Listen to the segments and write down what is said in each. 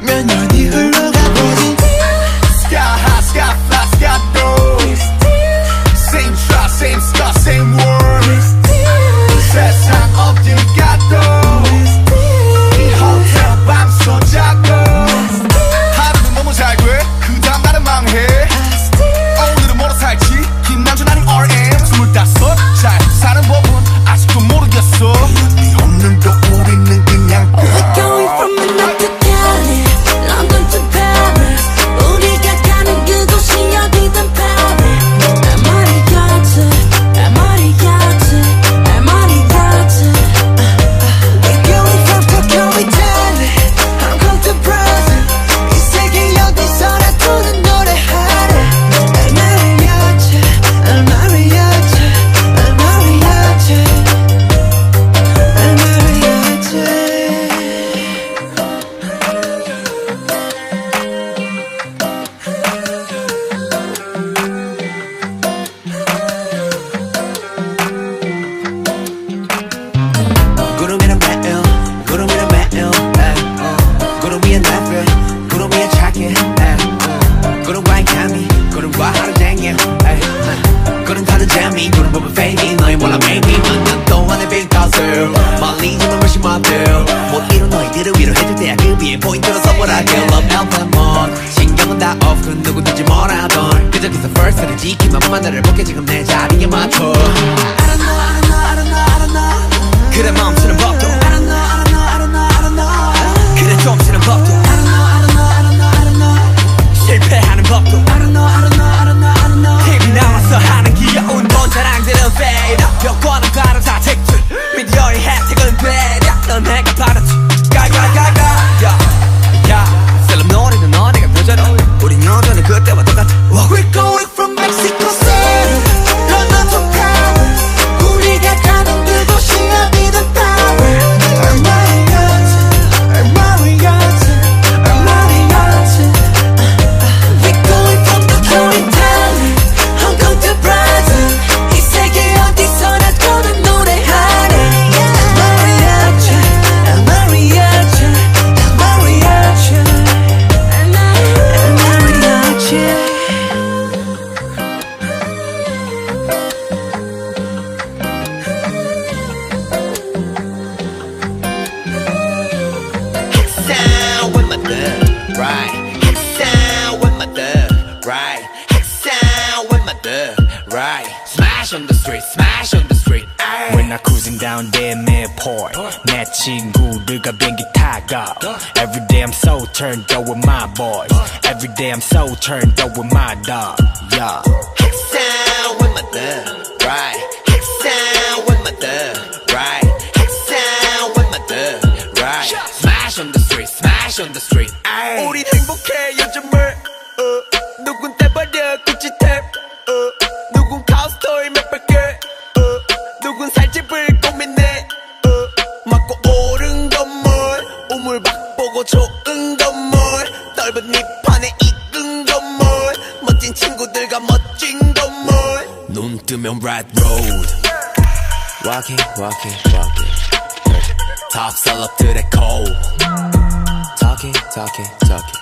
몇 년이 흘러가버린 Sky high, sky fly, sky low Same try, same scar, same world 세상 어딜 가도 이 호텔 밤 손잡고 하루는 너무 잘 돼, 그 다음 날은 망해 오늘은 뭐로 살지, 김남준 아닌 RM 25 잘 사는 법은 아직도 모르겠어 네 없는 또 우리는 그냥 We're going from Manhattan to Cali, London to Paris 우리가 가는 그곳이 어디든 Paris MRE야지, MRE야지, MRE야지 We're going from Tokyo, Italy, Hong Kong to Brazil 이 세계 어디서나 부는 노래하래 MRE야지, MRE야지, MRE야지, MRE야지 구름이란 매일 구름이란 매일 구름 위에 나를 구름 위에 착해 구름과의 감이 구름과 하루 종일 구름 타는 재미 구름 보면 fading 너희 몰라 maybe 몇년 동안의 빈 것을 멀리 주는 물씬 멋들 못 이룬 너희들을 위로해줄 때야 그 위에 포인트로 서버라게 Love Elton Mon 신경은 다 off 그 누구든지 뭐라던 그저 기서 first를 지키면 만나를 볼게 지금 내 자리에 맞춰 I don't know, I don't know, I don't know, I don't know 그래 멈추는 법도 I don't know, I don't know, I don't know, I don't know 그래 좀 쉬는 법도 I don't know, I don't know, I don't know, I don't know 실패하는 법도 I don't know, I don't know, I don't know, I don't know TV 나와서 하는 귀여운 돈 자랑들은 fade 벽과는 다른 사책들 미디어의 혜택은 배려 넌 내가 받았지 가가가가 야 셀럽 노래는 너네가 표절해 우린 여전히 그때와 똑같아 We're going from Mexico City London to Paris 우리가 가는 그곳이 어디든 Paris MRE야지 MRE야지 MRE야지 We're going from Tokyo, Italy Hong Kong to Brazil 이 세계 어디서나 떠는 노래하래 MRE야지 MRE야지 MRE야지 MRE야지 Sound with my thug, right? Sound with my thug, right? Sound with my thug, right? Smash on the street, smash on the street. Ay. When I cruising down there midport 내 친구들과 비행기 타고 Every day I'm so turned up with my boys Every day I'm so turned up with my dog Yeah Sound with my thug, right? Sound with my thug, right? Sound with my thug, right? Smash on the street, smash on the street. Ay. 우린 행복해 요즘을 누군 떼버려 구찌 탭 누군 카우스토이 몇百개 누군 살집을 고민해 맞고 오른 건물 우물박 보고 좋은 건물 넓은 잎판에 익은 건물 멋진 친구들과 멋진 건물 눈 뜨면 red road Walking, walking, walking Top 셀럽들의 cold Talking, talking, talking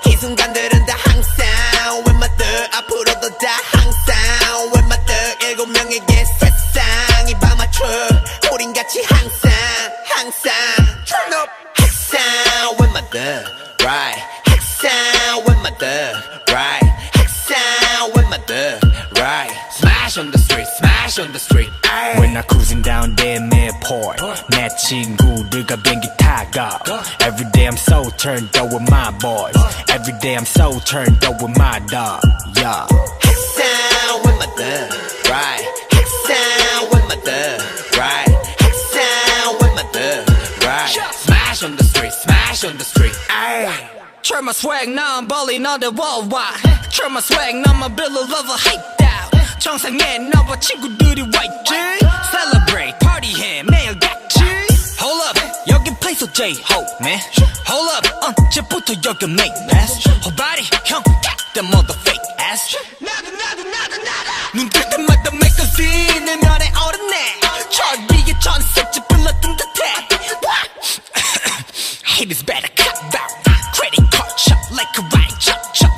이 순간들은 다 항상 With my thug 앞으로도 다 항상 With my thug 7명에게 세상이 밤맞춰 우린 같이 항상 항상 Turn up 핵상 with my thug right 핵상 with my thug right 핵상 with my thug right Smash on the street smash on the street ay. When I cruising down there midport 내 친구들과 비행기 타고 Every day I'm so turned up with my boys Every day I'm so turned up with my dog Yeah 핵상 with my thug right 핵상 with my thug right 핵상 with my thug right Smash on the street smash on the street ay. Turn my swag now I'm balling on the worldwide Turn my swag now my bill of love hyped out 정상에 너와 친구들이 와있지 Celebrate party해 매일 같이 Hold up 여긴 place of J-Hope man Hold up 언제부터 여긴 make pass Whole body 형 that mother fake ass 눈 뜰 때마다 magazine 내 면에 오르네 저 위에 전색지 불러둔 듯해 haters better cut down. Credit card chop like a ride chop chop.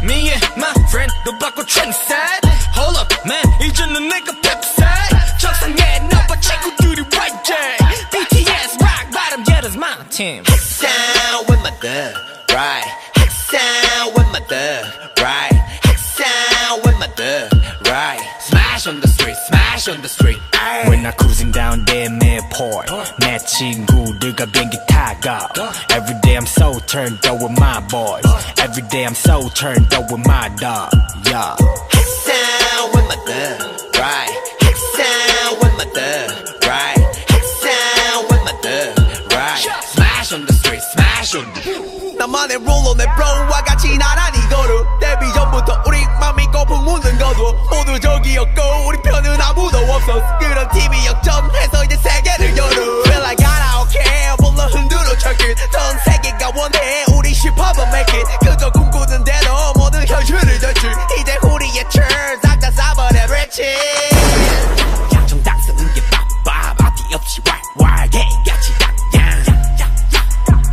Me and my friend 너 바꿔 trendset. Hold up man 이제는 내가 펩셋. 적상에 너와 친구들이 YJ. BTS rock bottom yeah that's my team. Sound with my thug, right? Sound with my thug, right? Sound with my thug, right? Smash on the street, smash on the street. When I cruising down there midport 내 친구들과 비행기 타고 Every day I'm so turned up with my boys Every day I'm so turned up with my dog yeah. Sound with my thug, right? Sound with my thug, right? Sound with my thug, right? Smash on the street, smash on the street. 나만의 룰로 내 브로와 같이 나란히 걸어 데뷔 전부터 우리만 믿고 풍문은 거둬 모두 적이었고 우리 편은 아무도 없었어 그런 팀이 역전해서 이제 세계를 열어 Feel like I don't care 불러 흔들어 철길 전 세계가 원해 우리 힙합은 make it 그저 꿈꾸는 대로 모든 현실을 젖힐 이제 우리의 turn 싹다 싸버려 rich 정당 쓰는 게 빡빡 앞뒤 없이 왈왈 개같이 약양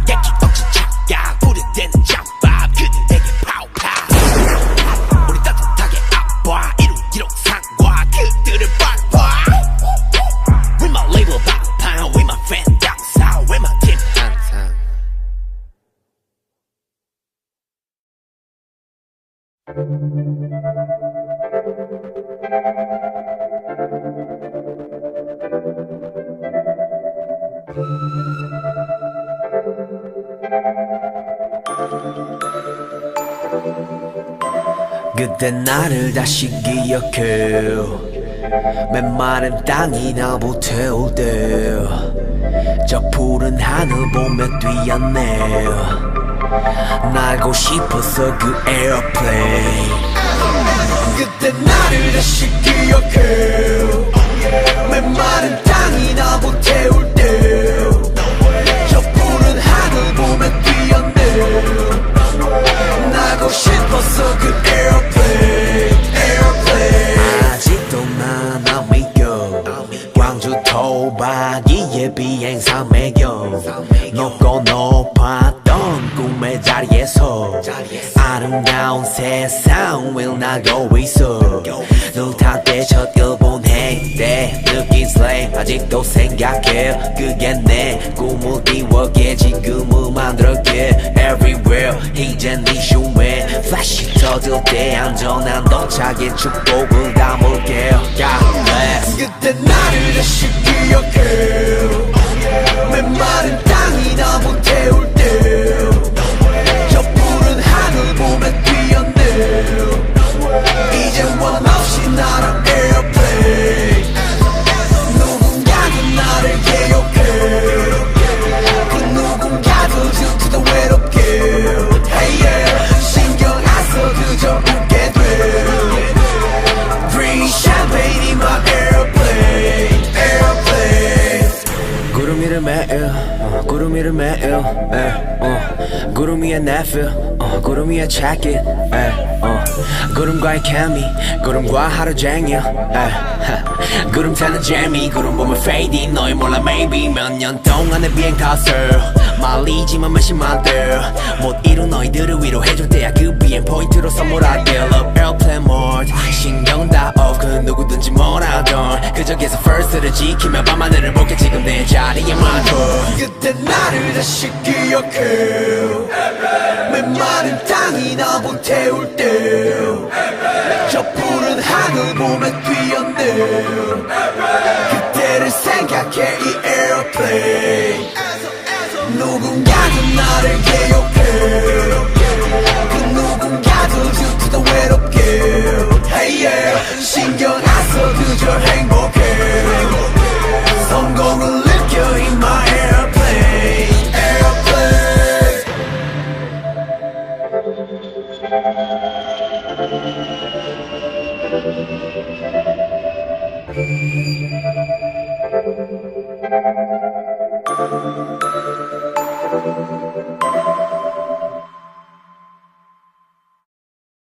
얘기 없이 착각 부르대는 잡밥 그들에게 파우파 우리 따뜻하게 아봐 이루기로 상과 그들을 빡봐 We my label 빡파 We my fan 당사 We my team 항상 그때 나를 다시 기억해 메마른 땅이 나 보태울 때저 푸른 하늘 보며 뛰었네 날고 싶었어 그 에어플레인 그때 나를 다시 기억해 메마른 땅이 나 보태울 때저 푸른 하늘 보며 뛰었네 나고 싶었어 그 airplane 아직도 난 안 믿겨 광주 토박이의 비행사 매겨 높고 높았던 꿈의 자리에서 아름다운 세상 will 나고 있어 눈 탁 때 첫 일본 행때 느낀 슬레이 아직도 생각해 그게 내 꿈을 이루게 지금을 만들었게 everywhere 이젠 네 슈에 플래시 터질 때 안전한 도착의 축복을 담을게 God bless 그때 나를 다시 기억해 메마른 땅이 나 보태울 때저 푸른 하늘 보며 뛰었네 이젠 원 없이 날아 airplane 누군가는 나를 기억해 그 누군가도 질투도 외롭게 hey yeah 신경 안 써 그저 웃게 돼 Bring champagne in my airplane 구름 위를 매일 구름 위를 매일 구름 위에 내 feel 구름 위에 check it 구름과의 케미 구름과 하루 종일 구름 타는 재미 구름 보면 fade 너희 몰라 maybe 몇 년 동안의 비행 탓을 말리지만 몇십만 못 이룬 너희들을 위로해줄 때야 그 비행 포인트로 선물할게 Love airplane mode 신경 다 off 그 누구든지 뭐라던 그저 계속 first를 지키며 밤하늘을 볼게 지금 내 자리에 맞춰 그때 나를 다시 기억해 메마른 땅이 나 보태울 때저 푸른 하늘 보며 뛰었네 그때를 생각해 이 airplane 누군가도 나를 기억해 그 누군가도 질투도 외롭게 hey yeah 신경 안 써 그저 행복해 성공을 느껴 in my airplane airplane